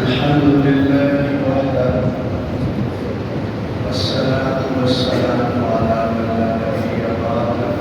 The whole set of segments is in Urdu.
الحمد لله وحده والصلاة والسلام على من لا نبي بعده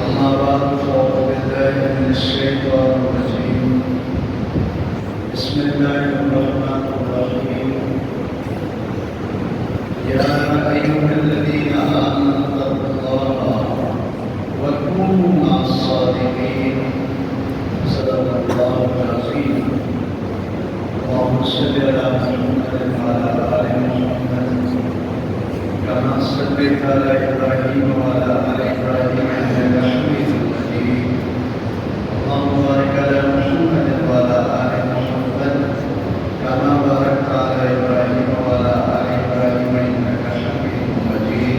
أما بعد فأعوذ بالله من الشيطان الرجيم بسم الله الرحمن الرحيم يا أيها الذين آمنوا اتقوا الله وكونوا مع الصادقين صدق الله العظيم اللهم صل على محمد وعلى آل محمد كما صليت على إبراهيم وعلى آل إبراهيم إنك حميد مجيد اللهم بارك على محمد وعلى آل محمد كما باركت على إبراهيم وعلى آل إبراهيم إنك حميد مجيد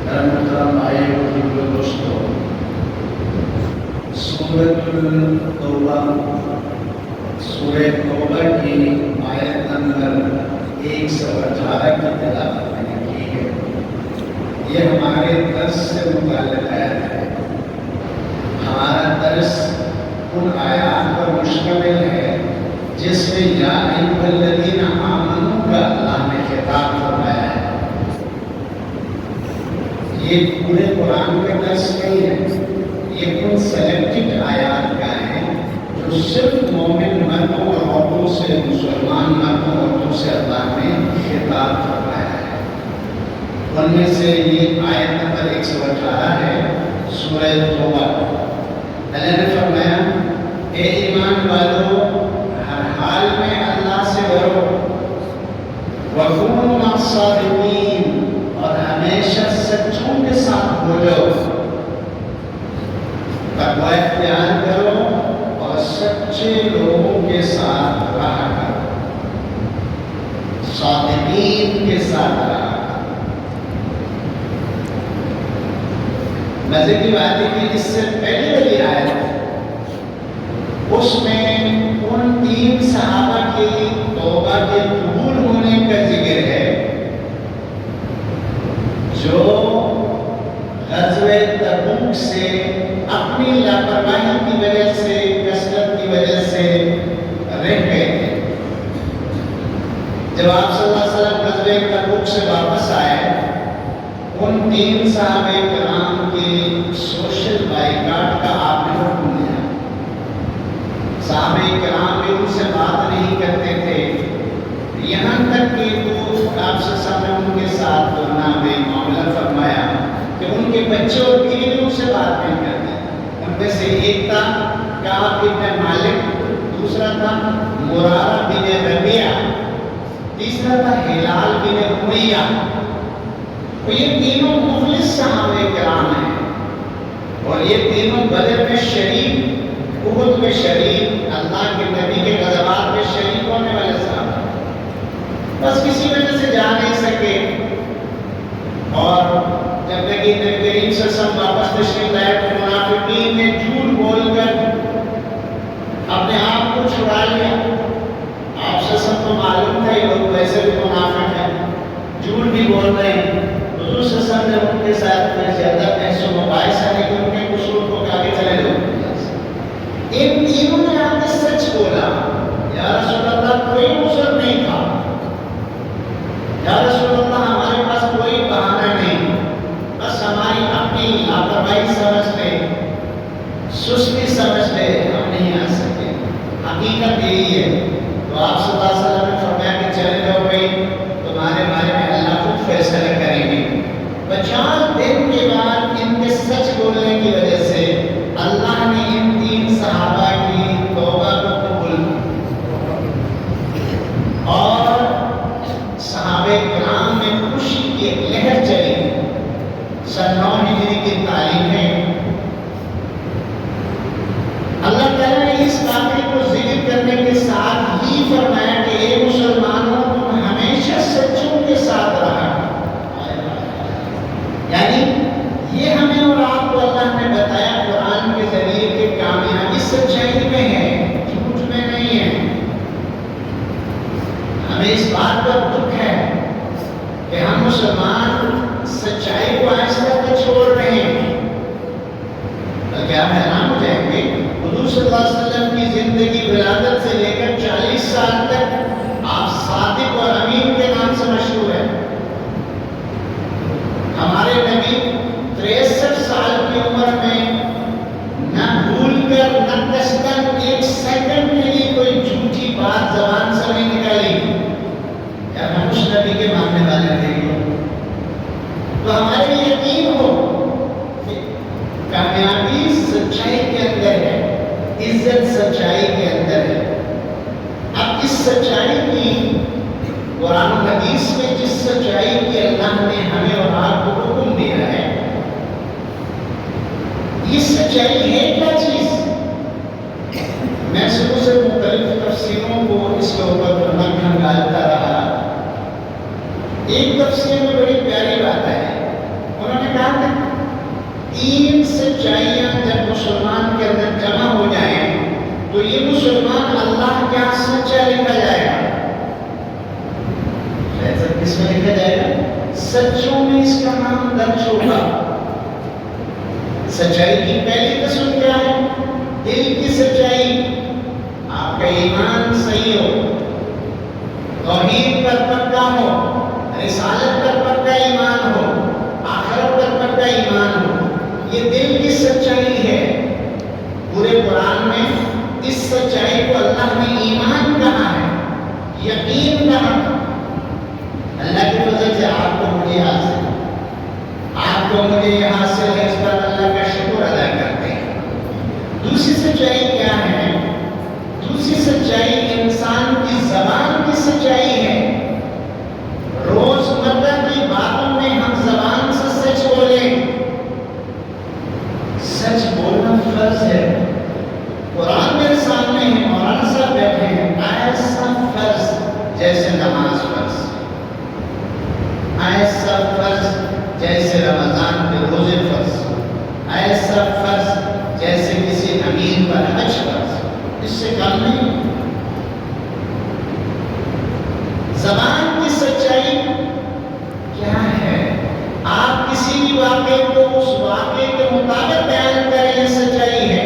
محترم بھائیو اور دوستو سورہ توبہ کی آیت نمبر 118 کی تلاوت میں نے کی ہے۔ یہ ہمارے درس سے متعلق آیت ہے۔ ہمارا درس ان آیات پر مشتمل ہے جس میں یا ایھا الذین آمنوا کا اللہ نے خطاب فرمایا ہے۔ یہ پورے قرآن کا درس نہیں ہے، یہ کچھ سلیکٹڈ آیات کا ہے جو صرف مومن مردوں اور عورتوں سے، مسلمان مردوں اور عورتوں سے اللہ نے خطاب فرمایا ہے۔ ان میں سے یہ آیت نمبر 118 ہے سورہ توبہ۔ اللہ نے فرمایا اے ایمان والو ہر حال میں اللہ سے ڈرو، وَكُونُوا مَعَ الصَّادِقِينَ اور ہمیشہ سچوں کے ساتھ بولو، تقوی اختیار کرو اور سچے لوگوں کے ساتھ رہا کرو، صادقین کے ساتھ رہا کرو۔ مزے کی بات ہے کہ اس سے پہلے والی آیت اس میں ان 3 صحابہ کی توبہ کے قبول ہونے کا ذکر ہے جو غزوہ تبوک سے اپنی لاپرواہی کی وجہ سے، کثرت کی وجہ سے رہ گئے تھے۔ جب آپ صلی اللہ علیہ وسلم غزوہ تبوک سے واپس آئے، ان 3 صحابہ کرام کی سوشل بائیکاٹ کا آپ نے حکم دیا۔ صحابہ کرام بھی ان سے بات نہیں کرتے تھے، یہاں تک کہ آپ سے سامنے ان کے ساتھ معاملہ فرمایا کہ ان کے بچے اور بیوی بھی ان سے بات نہیں کرتے۔ ان میں سے ایک تھا کعب بن مالک، دوسرا تھا مرارہ بن ربیعہ، تیسرا تھا ہلال بن امیہ۔ تو یہ تینوں مخلص صحابہ کرام ہیں اور یہ تینوں بدر میں شریک، احد میں شریک، اللہ کے نبی کے غزوات میں شریک ہونے والے صحابہ، بس کسی وجہ سے جا نہیں سکے۔ اور جب نبی کریم صلی اللہ علیہ وسلم واپس تشریف لائے تو منافقین نے جھوٹ بول کر اپنے آپ کو چھڑا لیا۔ آپ صلی اللہ علیہ وسلم کو معلوم تھا یہ لوگ ویسے بھی منافق ہیں، جھوٹ بھی بول رہے ہیں۔ حضور صلی اللہ علیہ وسلم نے ان کے ساتھ کوئی زیادہ بحث و مباحثہ نہیں کہ ان کے قصور کو کہا کہ چلے لو۔ ان تینوں نے آپ نے سچ بولا، یا رسول اللہ کوئی عذر نہیں تھا، یا رسول اللہ ہمارے پاس کوئی بہانہ نہیں، بس ہماری اپنی لاپرواہی سمجھ لے، سستی سمجھ لے، ہم نہیں آ سکے۔ حقیقت یہی ہے۔ تو آپ صلی اللہ علیہ وسلم نے فرمایا کہ چلے جاؤ بھائی، تمہارے بارے میں اللہ خود فیصلہ کریں گے۔ 50 دن کے بعد ان کے سچ بولنے کی وجہ سے اللہ نے ان 3 صحابہ کی توبہ کو قبول اور صحابہ کرام میں خوشی کی ایک لہر چلی۔ سن 9 ہجری کی تاریخ ہے۔ اللہ تعالیٰ نے اس واقعے کو ذکر کرنے کے ساتھ ہی فرمایا کہ اے مسلمانوں تم ہمیشہ سچوں کے ساتھ رہا۔ یعنی یہ ہمیں اور آپ کو اللہ نے بتایا قرآن کے ذریعے کہ کامیابی سچائی میں ہے، جھوٹ میں نہیں ہے۔ ہمیں اس بات پر دکھ ہے کہ ہم مسلمان سچائی کو آہستہ آہستہ چھوڑ رہے ہیں، بلکہ آپ حیران ہو جائیں گے حضور صلی اللہ علیہ وسلم کی زندگی ولادت سے لے کر 40 سال تک آپ صادق اور امین کے نام سے مشہور ہیں۔ ہمارے نبی 63 سال کی عمر میں نہ بھول کر نہ کسدن ایک سیکنڈ کے لیے کوئی جھوٹی بات زبان سے نہیں نکالی۔ کیا ہم اس نبی کے ماننے والے نہیں ہو تو ہمارے یقین ہو کہ کامیابی سچائی کے اندر ہے، عزت سچائی کے اندر ہے۔ اب اس سچائی کی قرآن و حدیث میں جس سچائی کی اللہ نے ہمیں اور آپ کو حکم دیا ہے، یہ سچائی ہے کیا چیز؟ میں شروع سے مختلف تفسیروں کو اس کے اوپر کھنگالتا رہا۔ ایک تفسیر میں بڑی پیاری بات ہے، انہوں نے کہا کہ 3 سچائیاں جب مسلمان کے اندر جمع ہو جائیں تو یہ مسلمان اللہ کے ہاں سچا لکھا جائے گا۔ کس میں لکھا جائے گا؟ سچوں میں اس کا نام درج ہوگا۔ سچائی کی پہلی قسم کیا ہے؟ دل کی سچائی، آپ کا ایمان صحیح ہو، توحید پر پکا ہو، رسالت پر پکا ایمان ہو، آخرت پر پکا ایمان ہو، یہ دل کی سچائی ہے۔ پورے قرآن میں اس سچائی کو اللہ نے ایمان کہا ہے، یقین کہا۔ اللہ کی فضل سے آپ کو مجھے حاصل ہے، آپ کو مجھے یہ حاصل ہے، اس پر اللہ کا شکر ادا کرتے ہیں۔ دوسری سچائی کیا ہے؟ دوسری سچائی انسان کی زبان کی سچائی ہے۔ روزمرہ کی باتوں میں ہم زبان سے سچ بولیں۔ سچ بولنا فرض ہے۔ قرآن میرے سامنے ہے، مولانا صاحب بیٹھے ہیں، ایسا فرض جیسے نماز فرض، ایسا فرض جیسے رمضان کے روزے فرض، ایسا فرض جیسے کسی امیر پر حج فرض، اس سے کم نہیں۔ زبان کی سچائی کیا ہے؟ آپ کسی بھی واقعے کو اس واقعے کے مطابق بیان کریں، یہ سچائی ہے۔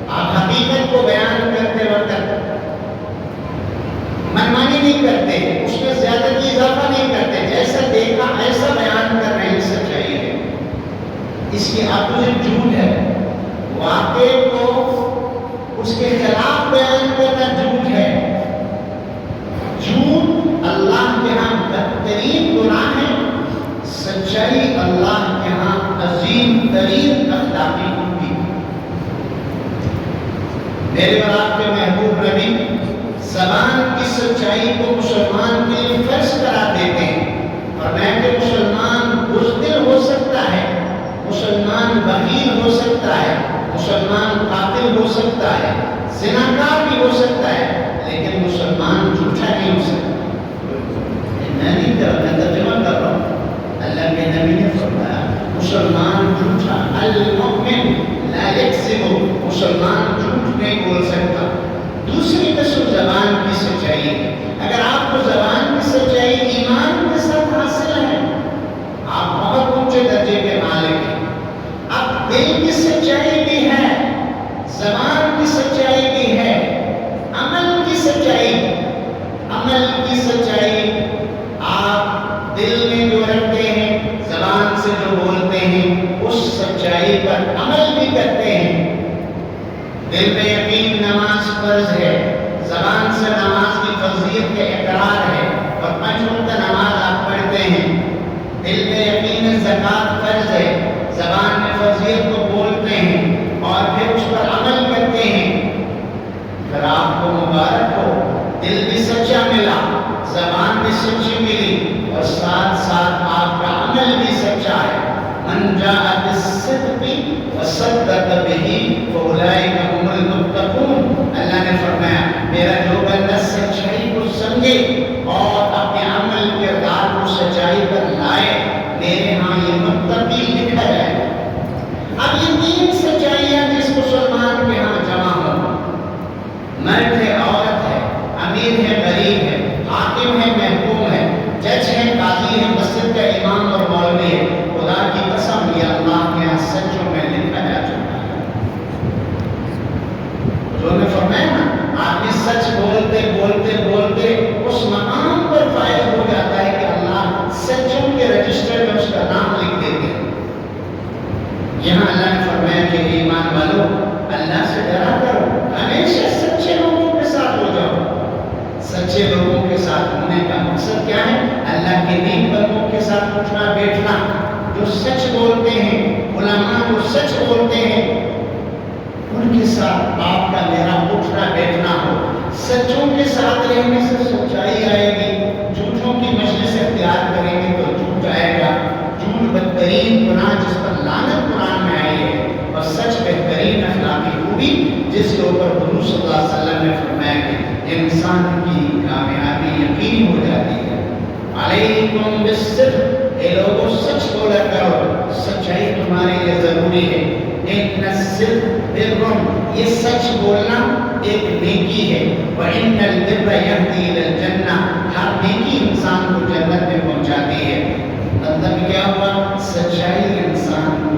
آپ حقیقت کو بیان کرتے وقت منمانی نہیں کرتے، اس میں زیادتی اضافہ نہیں کرتے، جیسا دیکھا ایسا بیان کر رہے ہیں، سچائی ہے۔ اس کی اپوزٹ جھوٹ ہے، واقعے کو اس کے خلاف بیان کرنا جھوٹ ہے۔ جھوٹ اللہ کے ہاں بدترین گناہ ہے، سچائی اللہ کے ہاں عظیم ترین اخلاقی خوبی۔ میرے اور آپ کے محبوب نبی زبان کی سچائی کو مسلمان کے لیے فرض قرار دیتے ہیں، اور میں کہ مسلمان بزدل ہو سکتا ہے، مسلمان بخیل ہو سکتا ہے، مسلمان قاتل ہو سکتا ہے، زناکار بھی ہو سکتا ہے، لیکن مسلمان جھوٹا نہیں ہو سکتا۔ میں نہیں کر رہا، میں ترجمہ کر رہا ہوں۔ اللہ کے نبی نے فرمایا مسلمان جھوٹا، المؤمن لا یکذب، مسلمان جھوٹ نہیں بول سکتا۔ دوسری قسم زبان کی سچائی ہے۔ اگر آپ کو زبان کی سچائی ایمان کے ساتھ حاصل ہے، آپ بہت اونچے درجے کے مالک ہیں۔ اب دل کی سچائی بھی ہے، زبان کی سچائی بھی ہے، عمل کی سچائی، عمل کی سچائی، آپ دل میں جو رکھتے ہیں، زبان سے جو بولتے ہیں، اس سچائی پر عمل بھی کرتے ہیں۔ دل میں یقین نماز فرض ہے، زبان سے نماز کی فرضیت کا اقرار ہے، اور 5 وقت نماز آپ پڑھتے ہیں۔ دل میں یقین زکوٰۃ فرض ہے، زبان میں فرضیت کو بولتے ہیں اور پھر اس پر عمل کرتے ہیں۔ پھر آپ کو مبارک ہو، دل بھی سچا ملا، زبان بھی سچی ملی، اور ساتھ ساتھ آپ کا عمل بھی سچا ہے۔ من جاء بالصدق وصدق به فاولئک هم المتقون۔ اللہ نے فرمایا میرا جو بندہ سچائی کو سمجھے اور اپنے عمل کردار کو سچائی پر لائے، میرے ہاں یہ متقی لکھا جائے۔ اب یہ 3 سچائیاں جس مسلمان کے ہاں جمع ہوں، مرد ہے، عورت ہے، امیر ہے، غریب ہے، حاکم ہے، محکوم ہے، جج ہے، قاضی ہے، مسجد کا امام اور مولوی ہے، خدا کی قسم یہ اللہ کے یہاں سچوں میں لکھا جا چکا ہے۔ جو انہوں نے فرمایا نا آدمی سچ بولتے بولتے بولتے اس مقام پر فائز ہو جاتا ہے کہ اللہ سچوں کے رجسٹر میں اس کا نام لکھ دیتے ہیں۔ یہاں اللہ نے فرمایا کہ ایمان والو اللہ سے ڈرا کرو، ہمیشہ سچے لوگوں کے ساتھ ہو جاؤ۔ سچے لوگوں کے ساتھ ہونے کا مقصد کیا ہے؟ اللہ کے نیک بندوں کے ساتھ اٹھنا بیٹھنا، جو سچ بولتے ہیں، علماء جو سچ بولتے ہیں ان کے ساتھ آپ کا میرا اٹھنا بیٹھنا ہو۔ سچوں کے ساتھ رہنے سے سچائی آئے گی، جھوٹوں کی مجلس اختیار کریں گے تو جھوٹ آئے گا۔ جھوٹ بدترین گناہ جس پر لعنت قرآن میں آئی ہے، اور سچ بہترین اخلاقی خوبی جس کے اوپر حضور صلی اللہ علیہ وسلم نے فرمایا کہ انسان کی کامیابی یقینی ہو جاتی ہے۔ علیکم بالصدق، اے لوگوں سچ بولا کرو، سچائی تمہارے لیے ضروری ہے۔ ان الصدق بر، یہ سچ بولنا ایک نیکی ہے۔ وان البر یہدی الی الجنہ، ہر نیکی انسان کو جنت میں پہنچاتی ہے۔ مطلب کیا ہوا؟ سچائی انسان کو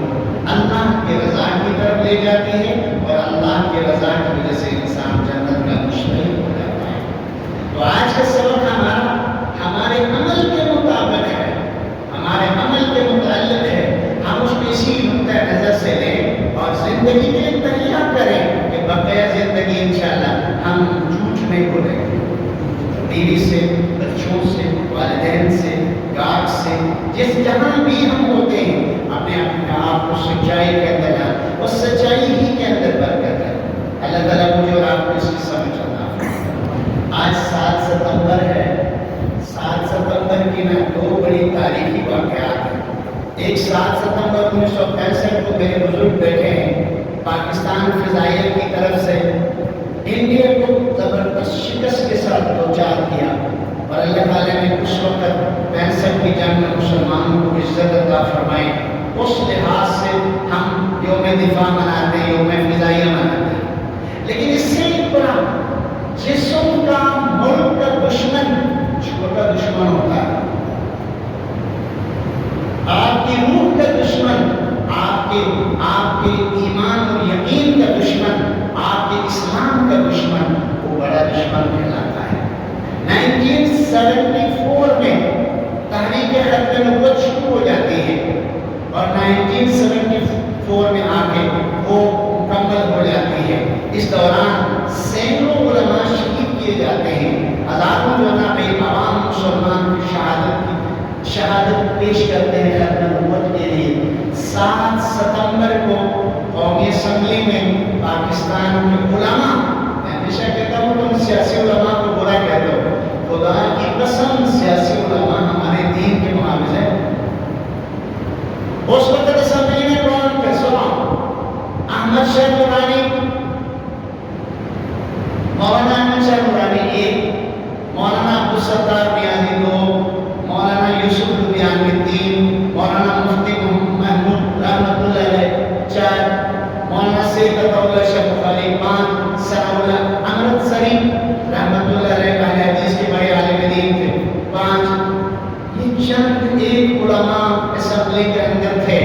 اللہ کی رضا کی طرف لے جاتی ہے، اور اللہ کی رضا کی وجہ سے انسان جنت کا مشترک ہو جاتا ہے۔ تو آج کا سبق ہمارے عمل کے مطابق ہے، ہمارے عمل کے متعلق ہے۔ ہم اس کو اسی نقطۂ نظر سے لیں اور زندگی کے لیے تیار کریں کہ بقیہ زندگی انشاءاللہ ہم جھوٹ نہیں بولیں گے۔ بیوی سے، بچوں سے، والدین سے، گارڈ سے، جس جہاں بھی ہم ہوتے ہیں اپنے آپ کو سچائی کے اندر ڈال، اور سچائی ہی کے اندر برکت ہے۔ اللہ تعالیٰ مجھے اور آپ کو اس کی سمجھ عطا فرمائے۔ آج 7 ستمبر ہے۔ 7 ستمبر کی نا 2 بڑی تاریخی واقعات ہیں۔ ایک 7 ستمبر 1965 کو میرے بزرگ بیٹھے ہیں، پاکستان فضائیہ کی طرف سے انڈیا کو زبردست شکست کے ساتھ دوچار کیا، اور اللہ تعالیٰ نے اس وقت 65 کی جنگ میں مسلمانوں کو عزت عطا فرمائی۔ اس لحاظ سے ہم یوم دفاع مناتے ہیں، یوم فضائیہ مناتے ہیں۔ لیکن اس سے ایک بڑا جسم کا ملک کا دشمن چھوٹا دشمن ہوتا ہے، آپ کی روح کا دشمن، آپ کے ایمان اور یقین کا دشمن، آپ کے اسلام کا دشمن، وہ بڑا دشمن کہلاتا ہے۔ 1974 میں تحریک ختم نبوت شروع ہو جاتی ہے، اور 1974 میں آ کے وہ مکمل ہو جاتی ہے۔ اس دوران سینکڑوں علماء شہید کیے جاتے ہیں، ہزاروں جو نا عوام مسلمان کی شہادت پیش کرتے ہیں ختم نبوت کے لیے۔ 7 ستمبر کو قومی اسمبلی میں پاکستان کے علماء، میں ہمیشہ کہتا ہوں تم سیاسی علماء کو برا کہتے ہو، خدا کی قسم سیاسی علماء ہمارے دین کے محافظ ہیں۔ اس وقت اسمبلی میں کون تھے؟ احمد شاہ نورانی، مولانا احمد شاہ نورانی 1، مولانا عبدالستار نیازی 2، مولانا یوسف لدھیانوی 3، مولانا مفتی محمود رحمۃ اللہ علیہ 4، مولانا سید عطاءاللہ شاہ بخاری 5، ثناء اللہ امرتسری رحمۃ اللہ علیہ اہل حدیث کے بڑے عالم دین تھے 5۔ یہ چند ایک علماء اسمبلی کے اندر تھے،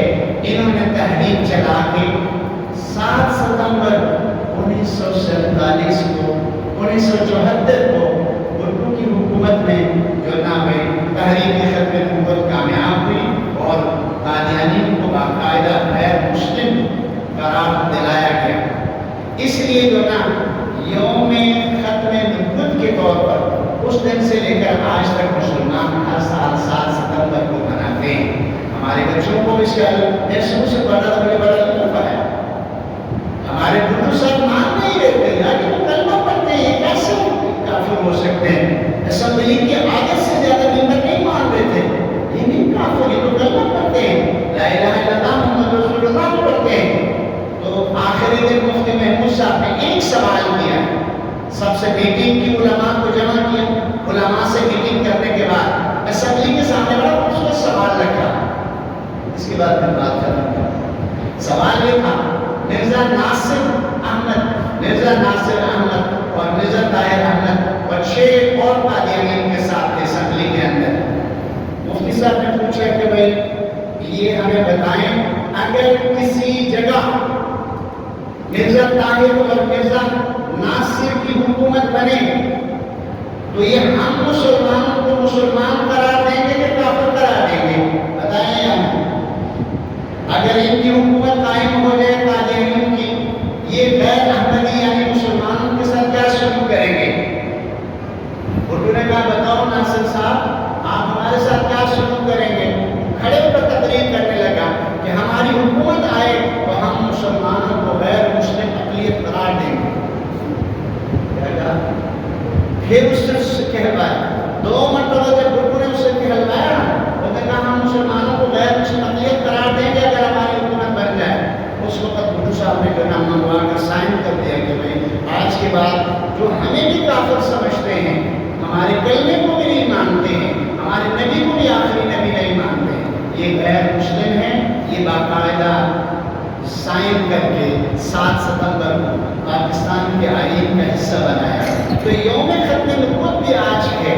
انہوں نے تحریک چلا کے 7 ستمبر 1947 کو 1974 کو اردو کی حکومت میں جو نام ہے تحریک ختم نبوت کامیاب ہوئی، اور قادیانیوں کو باقاعدہ غیر مسلم قرار دلایا گیا۔ اس لیے جو نا یوم ختم نبوت کے طور پر اس دن سے لے کر آج تک مسلمان ہر سال 7 ستمبر کو مناتے ہیں۔ ہمارے بچوں کو اس کا سب سے بڑا لطف ہے۔ ہمارے بزرگ صاحب مان نہیں رہتے، یعنی وہ کلمہ پڑھتے ہیں، کیسے کافر ہو سکتے ہیں؟ اسمبلی کی عادت سے زیادہ ممبر نہیں مان رہے تھے، یہ نہیں کافر، یہ تو کلمہ پڑھتے ہیں، لا الہ الا اللہ محمد رسول اللہ پڑھتے ہیں۔ تو آخری دن مفتی محمود صاحب نے ایک سوال کیا، سب سے میٹنگ کی، علماء کو جمع کیا، علماء سے میٹنگ کرنے کے بعد اسمبلی کے سامنے بڑا خوبصورت سوال رکھا، اس کے بعد پھر بات ختم کر۔ سوال یہ تھا، مرزا ناصر احمد اور مرزا طاہر احمد اور 6 اور قادیانی کے ساتھ اسمبلی کے اندر، مفتی صاحب نے پوچھا کہ بھائی یہ ہمیں بتائیں، اگر کسی جگہ مرزا طاہر اور مرزا تو یہ ہم مسلمانوں کو مسلمان قرار دیں گے کہ کافر قرار دیں گے؟ بتائیں ہم، اگر ان کی حکومت قائم ہو جائے قادیانیوں کی، یہ غیر احمدی یعنی مسلمانوں کے ساتھ کیا سلوک کریں گے؟ اردو نے کہا بتاؤ ناصر صاحب آپ ہمارے ساتھ کیا سلوک کریں گے؟ کھڑے ہو کر تقریر کرنے لگا کہ ہماری حکومت آئے تو ہم مسلمانوں کو غیر مسلم اقلیت قرار دیں گے۔ پھر اس سے کہلوایا، 2 مرتبہ جب اردو نے اس سے کہلوایا، وہ نے کہا ہم مسلمانوں کو غیر مسلم اقلیت قرار دیں گے اگر ہماری حکومت بن جائے۔ اس وقت بھٹو صاحب نے جو نام منگوا کر سائن کر دیا کہ بھائی آج کے بعد جو ہمیں بھی کافر سمجھتے ہیں، ہمارے کلمے کو بھی نہیں مانتے ہیں، ہمارے نبی کو بھی آخری نبی نہیں مانتے ہیں، یہ غیر مسلم ہیں، یہ باقاعدہ سائن کر کے 7 ستمبر کو پاکستان کے آئین کا حصہ بنایا۔ تو یوم ختم نبوت بھی آج ہے،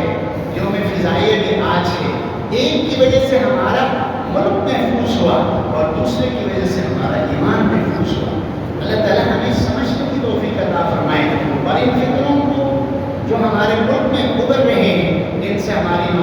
یوم فضائیہ بھی آج ہے۔ ایک کی وجہ سے ہمارا ملک محفوظ ہوا اور دوسرے کی وجہ سے ہمارا ایمان محفوظ ہوا۔ اللہ تعالیٰ ہمیں سمجھنے کی توفیق عطا فرمائے اور ان فکروں کو جو ہمارے ملک میں ابھر رہے ہیں ان سے ہماری